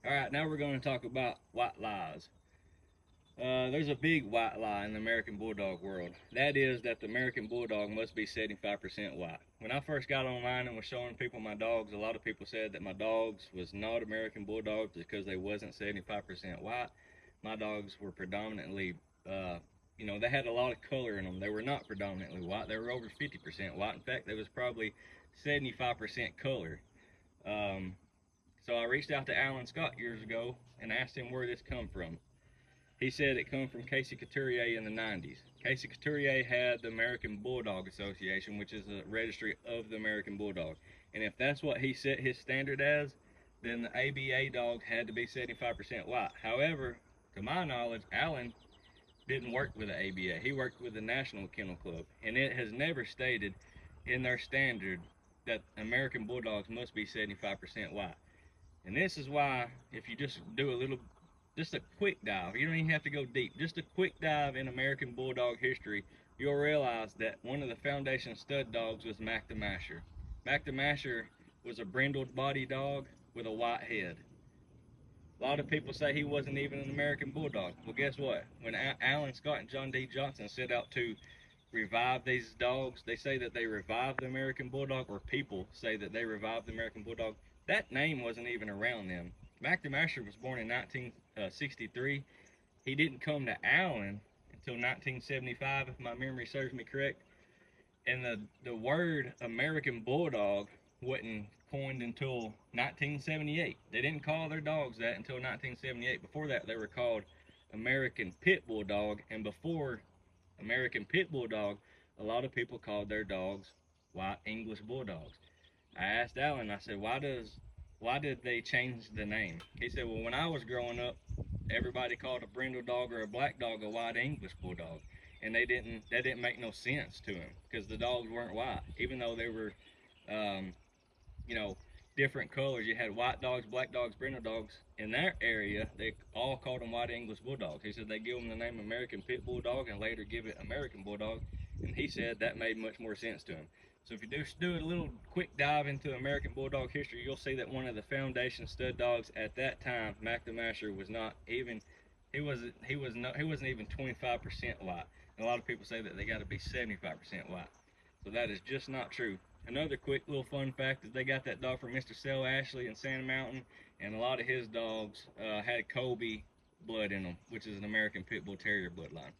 All right, now we're going to talk about white lies. There's a big white lie in the American Bulldog world. That is that the American Bulldog must be 75% white. When I first got online and was showing people my dogs, a lot of people said that my dogs was not American Bulldogs because they wasn't 75% white. My dogs were predominantly, uh, they had a lot of color in them. They were not predominantly white. They were over 50% white. In fact, they was probably 75% color. Um, so I reached out to Alan Scott years ago and asked him where this come from. He said it come from Casey Couturier in the 90s. Casey Couturier had the American Bulldog Association, which is a registry of the American Bulldog. And if that's what he set his standard as, then the ABA dog had to be 75% white. However, to my knowledge, Alan didn't work with the ABA. He worked with the National Kennel Club. And it has never stated in their standard that American Bulldogs must be 75% white. And this is why, if you just do just a quick dive, you don't even have to go deep, just a quick dive in American Bulldog history, you'll realize that one of the foundation stud dogs was Mac the Masher. Mac the Masher was a brindled body dog with a white head. A lot of people say he wasn't even an American Bulldog. Well, guess what? When Alan Scott and John D. Johnson set out to revive these dogs, they say that they revived the American Bulldog, or people say that they revived the American Bulldog. That name wasn't even around them. Mac the Masher was born in 1963. He didn't come to Allen until 1975, if my memory serves me correct. And the word American Bulldog wasn't coined until 1978. They didn't call their dogs that until 1978. Before that, they were called American Pit Bulldog, and before American Pit Bulldog, a lot of people called their dogs white English Bulldogs. I asked Alan, I said, why did they change the name? He said, well, when I was growing up, everybody called a brindle dog or a black dog a white English Bulldog, and that didn't make no sense to him because the dogs weren't white, even though they were, um, you know, different colors. You had white dogs, black dogs, brindle dogs. In their area, they all called them white English Bulldogs. He said they give them the name American Pit Bulldog and later give it American Bulldog, and he said that made much more sense to him. So if you do a little quick dive into American Bulldog history, you'll see that one of the foundation stud dogs at that time, Mac the Masher, was not even he wasn't even 25% white. And a lot of people say that they got to be 75% white. So that is just not true. Another quick little fun fact is they got that dog from Mr. Sel Ashley in Santa Mountain, and a lot of his dogs had Colby blood in them, which is an American Pit Bull Terrier bloodline.